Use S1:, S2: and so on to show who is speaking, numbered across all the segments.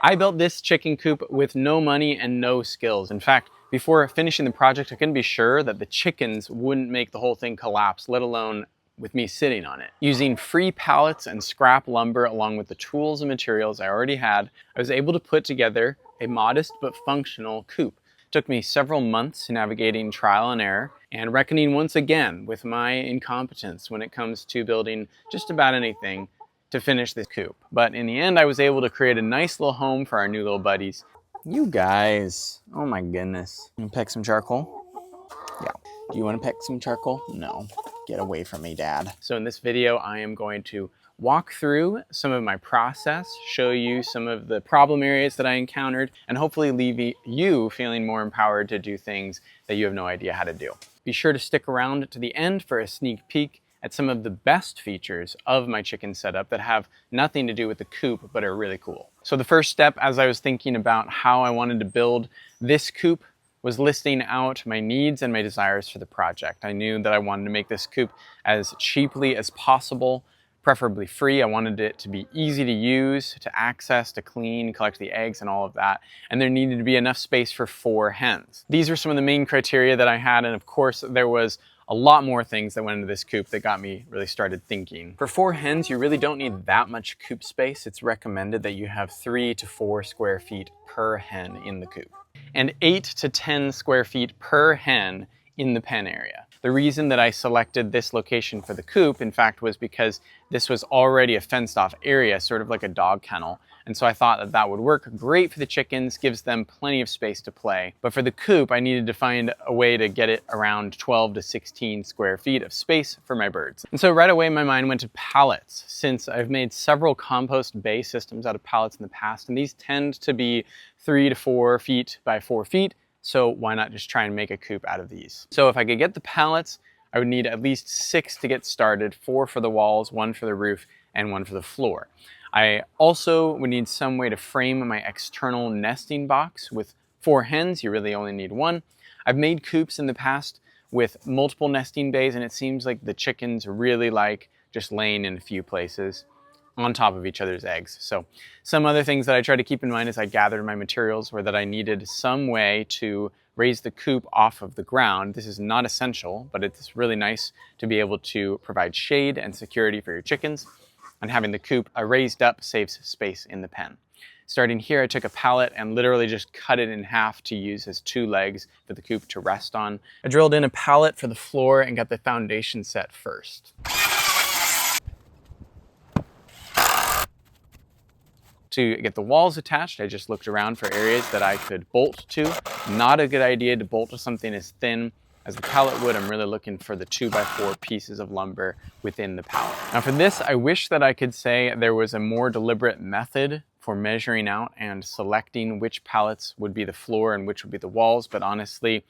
S1: I built this chicken coop with no money and no skills. In fact, before finishing the project, I couldn't be sure that the chickens wouldn't make the whole thing collapse, let alone with me sitting on it. Using free pallets and scrap lumber along with the tools and materials I already had, I was able to put together a modest but functional coop. It took me several months navigating trial and error and reckoning once again with my incompetence when it comes to building just about anything to finish this coop. But in the end, I was able to create a nice little home for our new little buddies. You guys, oh my goodness. You wanna pick some charcoal? Yeah. Do you want to pick some charcoal? No. Get away from me, Dad. So in this video, I am going to walk through some of my process, show you some of the problem areas that I encountered, and hopefully leave you feeling more empowered to do things that you have no idea how to do. Be sure to stick around to the end for a sneak peek at some of the best features of my chicken setup that have nothing to do with the coop, but are really cool. So the first step, as I was thinking about how I wanted to build this coop, was listing out my needs and my desires for the project. I knew that I wanted to make this coop as cheaply as possible, preferably free. I wanted it to be easy to use, to access, to clean, collect the eggs and all of that. And there needed to be enough space for 4 hens. These were some of the main criteria that I had. And of course, there was a lot more things that went into this coop that got me really started thinking. For 4 hens, you really don't need that much coop space. It's recommended that you have 3 to 4 square feet per hen in the coop, and 8 to 10 square feet per hen in the pen area. The reason that I selected this location for the coop, in fact, was because this was already a fenced off area, sort of like a dog kennel. And so I thought that that would work great for the chickens, gives them plenty of space to play. But for the coop, I needed to find a way to get it around 12 to 16 square feet of space for my birds. And so right away, my mind went to pallets, since I've made several compost bay systems out of pallets in the past, and these tend to be 3 to 4 feet by 4 feet. So why not just try and make a coop out of these? So if I could get the pallets, I would need at least 6 to get started, 4 for the walls, 1 for the roof, and 1 for the floor. I also would need some way to frame my external nesting box. With 4 hens, you really only need 1. I've made coops in the past with multiple nesting bays, and it seems like the chickens really like just laying in a few places on top of each other's eggs. So some other things that I try to keep in mind as I gathered my materials were that I needed some way to raise the coop off of the ground. This is not essential, but it's really nice to be able to provide shade and security for your chickens. And having the coop raised up saves space in the pen. Starting here, I took a pallet and literally just cut it in half to use as 2 legs for the coop to rest on. I drilled in a pallet for the floor and got the foundation set first. To get the walls attached, I just looked around for areas that I could bolt to. Not a good idea to bolt to something as thin as the pallet wood. I'm really looking for the 2x4 pieces of lumber within the pallet. Now for this, I wish that I could say there was a more deliberate method for measuring out and selecting which pallets would be the floor and which would be the walls, but honestly,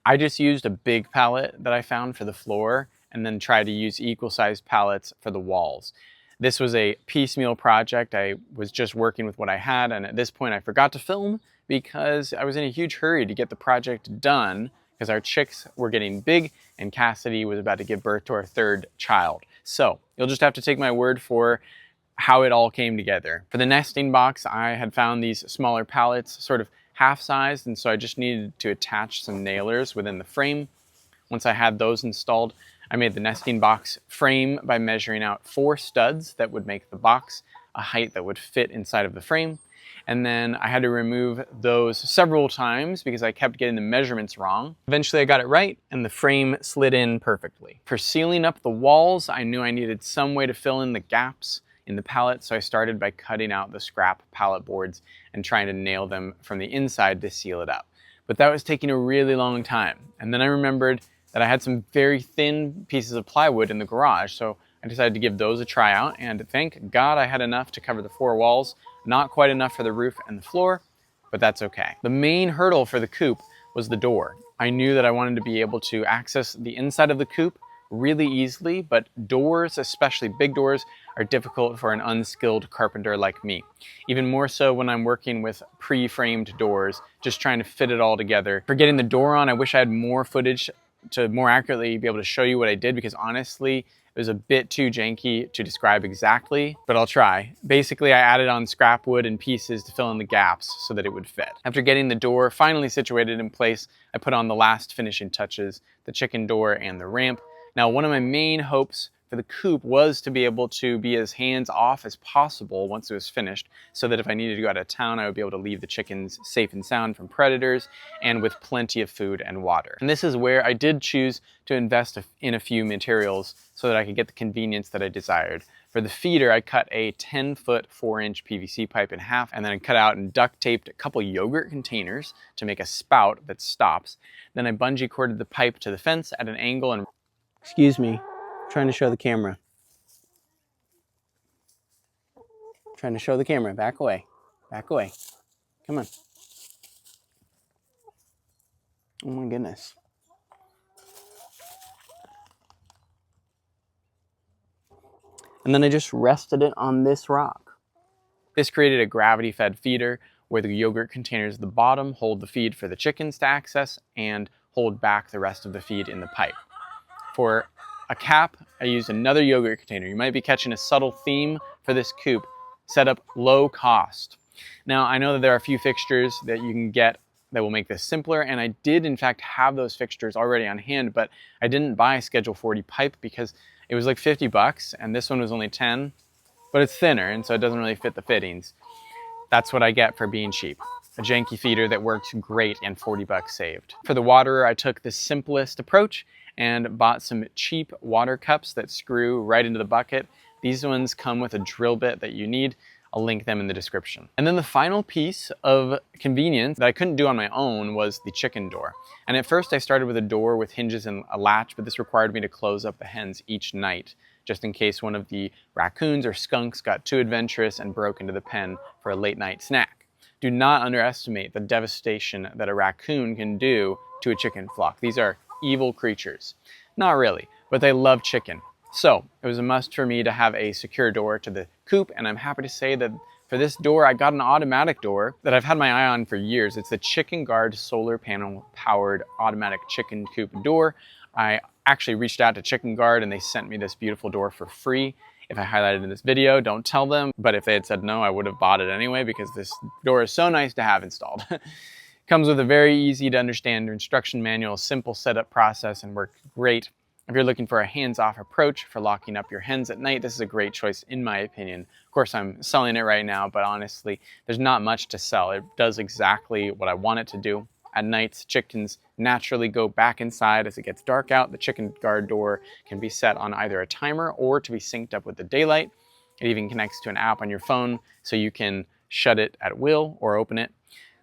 S1: I just used a big pallet that I found for the floor and then tried to use equal-sized pallets for the walls. This was a piecemeal project. I was just working with what I had, and at this point I forgot to film because I was in a huge hurry to get the project done because our chicks were getting big and Cassidy was about to give birth to our 3rd child. So you'll just have to take my word for how it all came together. For the nesting box, I had found these smaller pallets, sort of half-sized, and so I just needed to attach some nailers within the frame. Once I had those installed, I made the nesting box frame by measuring out 4 studs that would make the box a height that would fit inside of the frame. And then I had to remove those several times because I kept getting the measurements wrong. Eventually I got it right and the frame slid in perfectly. For sealing up the walls, I knew I needed some way to fill in the gaps in the pallet, so I started by cutting out the scrap pallet boards and trying to nail them from the inside to seal it up. But that was taking a really long time. And then I remembered that I had some very thin pieces of plywood in the garage, so I decided to give those a try out, and thank God I had enough to cover the 4 walls, not quite enough for the roof and the floor, but that's okay. The main hurdle for the coop was the door. I knew that I wanted to be able to access the inside of the coop really easily, but doors, especially big doors, are difficult for an unskilled carpenter like me. Even more so when I'm working with pre-framed doors, just trying to fit it all together. For getting the door on, I wish I had more footage to more accurately be able to show you what I did, because honestly, was a bit too janky to describe exactly, but I'll try. Basically, I added on scrap wood and pieces to fill in the gaps so that it would fit. After getting the door finally situated in place, I put on the last finishing touches, the chicken door and the ramp. Now, one of my main hopes for the coop was to be able to be as hands-off as possible once it was finished, so that if I needed to go out of town, I would be able to leave the chickens safe and sound from predators and with plenty of food and water. And this is where I did choose to invest in a few materials so that I could get the convenience that I desired. For the feeder, I cut a 10-foot 4-inch PVC pipe in half, and then I cut out and duct taped a couple yogurt containers to make a spout that stops. Then I bungee corded the pipe to the fence at an angle and... Excuse me. Trying to show the camera. Trying to show the camera. Back away. Back away. Come on. Oh my goodness. And then I just rested it on this rock. This created a gravity-fed feeder where the yogurt containers at the bottom hold the feed for the chickens to access and hold back the rest of the feed in the pipe. For a cap, I used another yogurt container. You might be catching a subtle theme for this coop. Set up low cost. Now, I know that there are a few fixtures that you can get that will make this simpler, and I did in fact have those fixtures already on hand, but I didn't buy a Schedule 40 pipe because it was like 50 bucks, and this one was only 10, but it's thinner, and so it doesn't really fit the fittings. That's what I get for being cheap. A janky feeder that works great and 40 bucks saved. For the waterer, I took the simplest approach and bought some cheap water cups that screw right into the bucket. These ones come with a drill bit that you need. I'll link them in the description. And then the final piece of convenience that I couldn't do on my own was the chicken door. And at first I started with a door with hinges and a latch, but this required me to close up the hens each night, just in case one of the raccoons or skunks got too adventurous and broke into the pen for a late night snack. Do not underestimate the devastation that a raccoon can do to a chicken flock. These are evil creatures. Not really, but they love chicken. So it was a must for me to have a secure door to the coop, and I'm happy to say that for this door, I got an automatic door that I've had my eye on for years. It's the Chicken Guard solar panel powered automatic chicken coop door. I actually reached out to Chicken Guard and they sent me this beautiful door for free. If I highlighted in this video, don't tell them, but if they had said no, I would have bought it anyway because this door is so nice to have installed. Comes with a very easy to understand instruction manual, simple setup process, and works great. If you're looking for a hands-off approach for locking up your hens at night, this is a great choice in my opinion. Of course, I'm selling it right now, but honestly, there's not much to sell. It does exactly what I want it to do. At nights, chickens naturally go back inside as it gets dark out. The Chicken Guard door can be set on either a timer or to be synced up with the daylight. It even connects to an app on your phone so you can shut it at will or open it.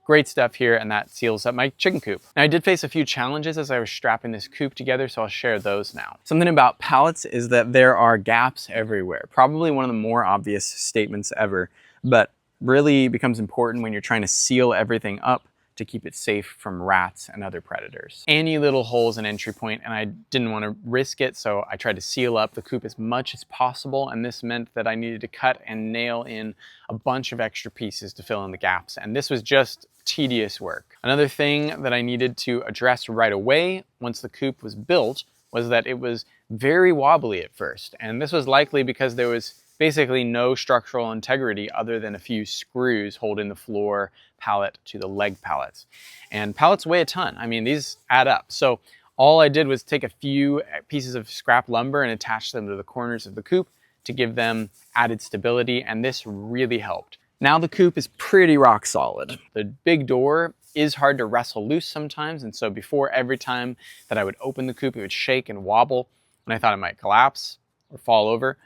S1: Great stuff here, and that seals up my chicken coop. Now, I did face a few challenges as I was strapping this coop together, so I'll share those now. Something about pallets is that there are gaps everywhere. Probably one of the more obvious statements ever, but really becomes important when you're trying to seal everything up to keep it safe from rats and other predators. Any little hole's an entry point, and I didn't want to risk it, so I tried to seal up the coop as much as possible, and this meant that I needed to cut and nail in a bunch of extra pieces to fill in the gaps, and this was just tedious work. Another thing that I needed to address right away once the coop was built was that it was very wobbly at first, and this was likely because there was basically no structural integrity other than a few screws holding the floor pallet to the leg pallets. And pallets weigh a ton. I mean, these add up. So all I did was take a few pieces of scrap lumber and attach them to the corners of the coop to give them added stability, and this really helped. Now the coop is pretty rock solid. The big door is hard to wrestle loose sometimes, and so before every time that I would open the coop, it would shake and wobble, and I thought it might collapse or fall over.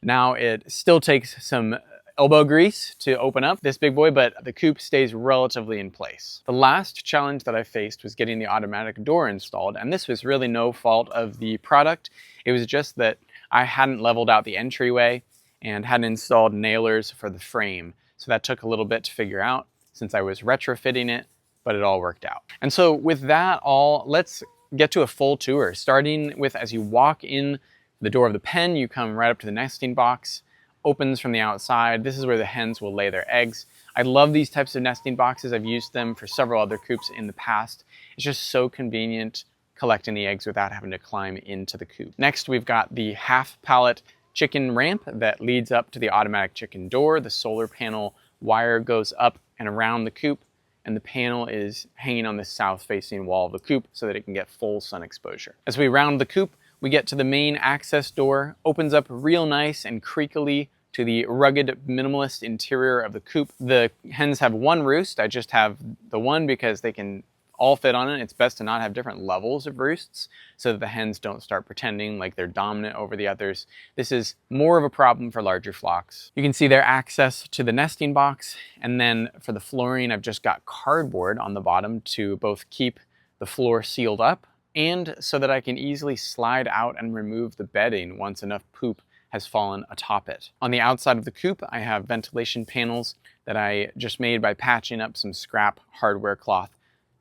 S1: Now it still takes some elbow grease to open up this big boy, but the coop stays relatively in place. The last challenge that I faced was getting the automatic door installed, and this was really no fault of the product. It was just that I hadn't leveled out the entryway and hadn't installed nailers for the frame. So that took a little bit to figure out since I was retrofitting it, but it all worked out. And so with that all, let's get to a full tour, starting with as you walk in the door of the pen, you come right up to the nesting box, opens from the outside. This is where the hens will lay their eggs. I love these types of nesting boxes. I've used them for several other coops in the past. It's just so convenient, collecting the eggs without having to climb into the coop. Next, we've got the half pallet chicken ramp that leads up to the automatic chicken door. The solar panel wire goes up and around the coop, and the panel is hanging on the south-facing wall of the coop so that it can get full sun exposure. As we round the coop, we get to the main access door, opens up real nice and creakily to the rugged minimalist interior of the coop. The hens have one roost. I just have the one because they can all fit on it. It's best to not have different levels of roosts so that the hens don't start pretending like they're dominant over the others. This is more of a problem for larger flocks. You can see their access to the nesting box, and then for the flooring, I've just got cardboard on the bottom to both keep the floor sealed up and so that I can easily slide out and remove the bedding once enough poop has fallen atop it. On the outside of the coop, I have ventilation panels that I just made by patching up some scrap hardware cloth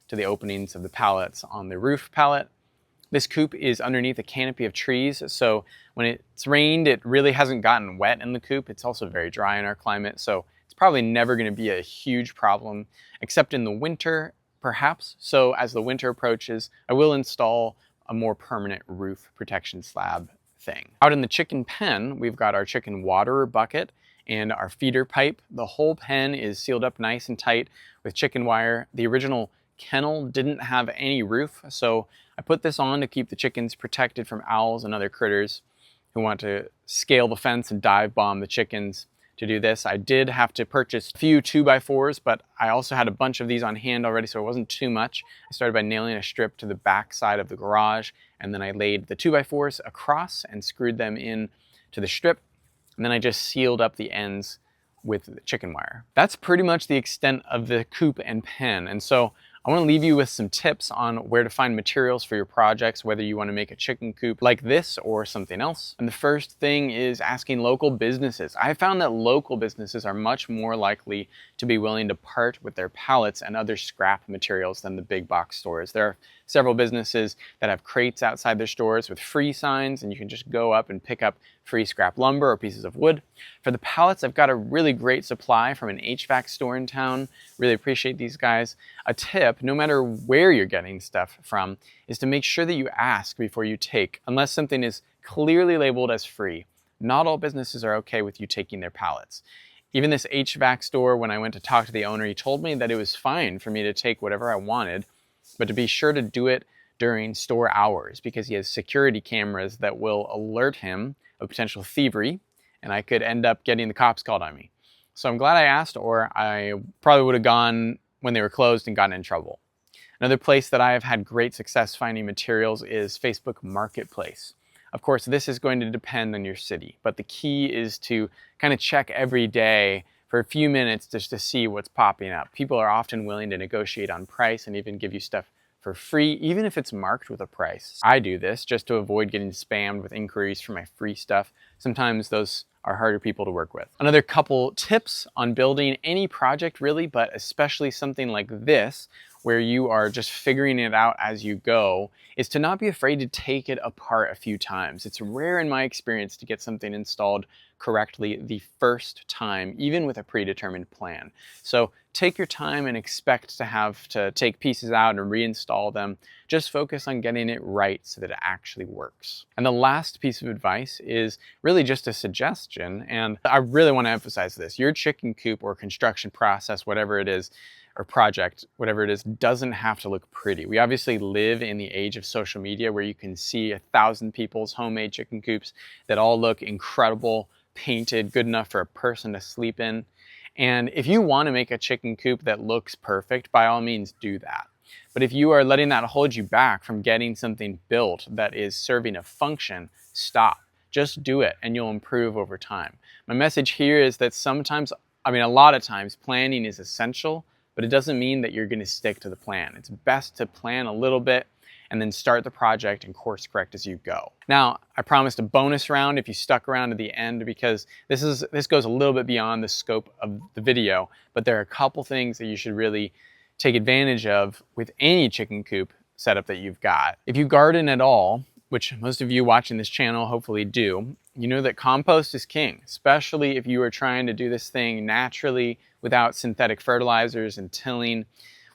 S1: to the openings of the pallets on the roof pallet. This coop is underneath a canopy of trees, so when it's rained, it really hasn't gotten wet in the coop. It's also very dry in our climate, so it's probably never going to be a huge problem, except in the winter, perhaps. So as the winter approaches, I will install a more permanent roof protection slab thing. Out in the chicken pen, we've got our chicken waterer bucket and our feeder pipe. The whole pen is sealed up nice and tight with chicken wire. The original kennel didn't have any roof, so I put this on to keep the chickens protected from owls and other critters who want to scale the fence and dive bomb the chickens. To do this, I did have to purchase a few 2x4s, but I also had a bunch of these on hand already, so it wasn't too much. I started by nailing a strip to the back side of the garage, and then I laid the 2x4s across and screwed them in to the strip, and then I just sealed up the ends with the chicken wire. That's pretty much the extent of the coop and pen, and so I want to leave you with some tips on where to find materials for your projects, whether you want to make a chicken coop like this or something else. And the first thing is asking local businesses. I found that local businesses are much more likely to be willing to part with their pallets and other scrap materials than the big box stores. There are several businesses that have crates outside their stores with free signs, and you can just go up and pick up free scrap lumber or pieces of wood. For the pallets, I've got a really great supply from an HVAC store in town. Really appreciate these guys. A tip, no matter where you're getting stuff from, is to make sure that you ask before you take, unless something is clearly labeled as free. Not all businesses are okay with you taking their pallets. Even this HVAC store, when I went to talk to the owner, he told me that it was fine for me to take whatever I wanted, but to be sure to do it during store hours because he has security cameras that will alert him of potential thievery, and I could end up getting the cops called on me. So I'm glad I asked, or I probably would have gone when they were closed and gotten in trouble. Another place that I have had great success finding materials is Facebook Marketplace. Of course, this is going to depend on your city, but the key is to kind of check every day for a few minutes just to see what's popping up. People are often willing to negotiate on price and even give you stuff for free, even if it's marked with a price. I do this just to avoid getting spammed with inquiries for my free stuff. Sometimes those are harder people to work with. Another couple tips on building any project really, but especially something like this, where you are just figuring it out as you go, is to not be afraid to take it apart a few times. It's rare in my experience to get something installed correctly the first time, even with a predetermined plan. So take your time and expect to have to take pieces out and reinstall them. Just focus on getting it right so that it actually works. And the last piece of advice is really just a suggestion, and I really want to emphasize this. Your chicken coop or construction process, whatever it is, or project, whatever it is, doesn't have to look pretty. We obviously live in the age of social media where you can see 1,000 people's homemade chicken coops that all look incredible, painted, good enough for a person to sleep in. And if you want to make a chicken coop that looks perfect, by all means do that. But if you are letting that hold you back from getting something built that is serving a function, stop. Just do it and you'll improve over time. My message here is that sometimes, a lot of times, planning is essential, but it doesn't mean that you're going to stick to the plan. It's best to plan a little bit and then start the project and course correct as you go. Now, I promised a bonus round if you stuck around to the end, because this goes a little bit beyond the scope of the video, but there are a couple things that you should really take advantage of with any chicken coop setup that you've got. If you garden at all, which most of you watching this channel hopefully do, you know that compost is king, especially if you are trying to do this thing naturally without synthetic fertilizers and tilling.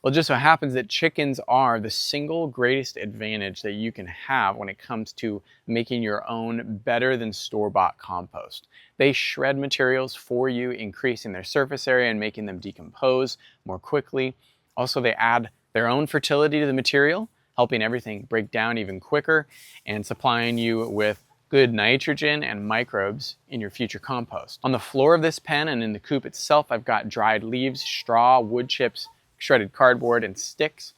S1: Well, it just so happens that chickens are the single greatest advantage that you can have when it comes to making your own better than store-bought compost. They shred materials for you, increasing their surface area and making them decompose more quickly. Also, they add their own fertility to the material, helping everything break down even quicker and supplying you with good nitrogen and microbes in your future compost. On the floor of this pen and in the coop itself, I've got dried leaves, straw, wood chips, shredded cardboard, and sticks.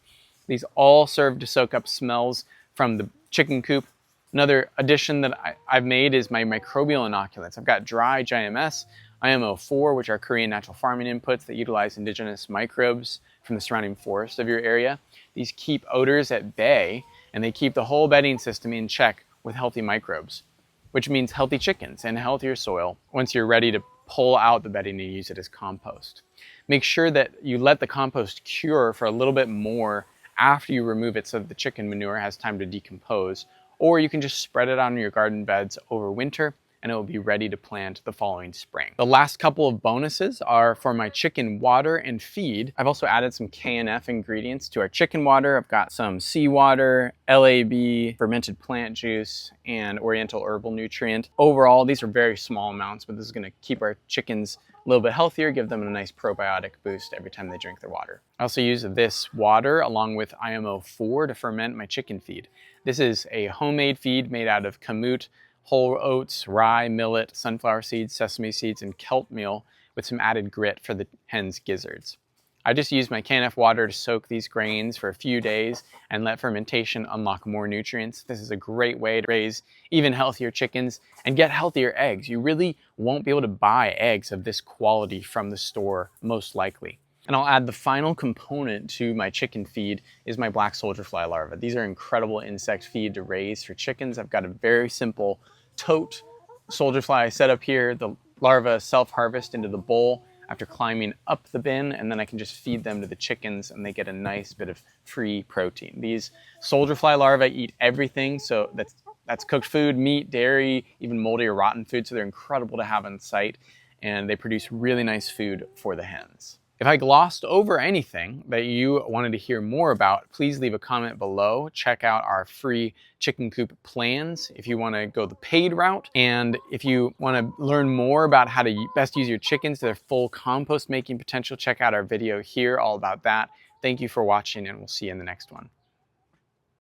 S1: These all serve to soak up smells from the chicken coop. Another addition that I've made is my microbial inoculants. I've got dry GMS, IMO4, which are Korean natural farming inputs that utilize indigenous microbes from the surrounding forest of your area. These keep odors at bay, and they keep the whole bedding system in check with healthy microbes, which means healthy chickens and healthier soil once you're ready to pull out the bedding and use it as compost. Make sure that you let the compost cure for a little bit more after you remove it so that the chicken manure has time to decompose, or you can just spread it on your garden beds over winter and it will be ready to plant the following spring. The last couple of bonuses are for my chicken water and feed. I've also added some KNF ingredients to our chicken water. I've got some seawater, LAB, fermented plant juice, and oriental herbal nutrient. Overall, these are very small amounts, but this is gonna keep our chickens a little bit healthier, give them a nice probiotic boost every time they drink their water. I also use this water along with IMO4 to ferment my chicken feed. This is a homemade feed made out of kamut, whole oats, rye, millet, sunflower seeds, sesame seeds, and kelp meal with some added grit for the hen's gizzards. I just use my KNF water to soak these grains for a few days and let fermentation unlock more nutrients. This is a great way to raise even healthier chickens and get healthier eggs. You really won't be able to buy eggs of this quality from the store, most likely. And I'll add the final component to my chicken feed is my black soldier fly larvae. These are incredible insect feed to raise for chickens. I've got a very simple tote soldier fly setup here. The larvae self-harvest into the bowl after climbing up the bin, and then I can just feed them to the chickens and they get a nice bit of free protein. These soldier fly larvae eat everything, so that's cooked food, meat, dairy, even moldy or rotten food, so they're incredible to have on site, and they produce really nice food for the hens. If I glossed over anything that you wanted to hear more about, please leave a comment below. Check out our free chicken coop plans if you want to go the paid route. And if you want to learn more about how to best use your chickens to their full compost making potential, check out our video here all about that. Thank you for watching, and we'll see you in the next one.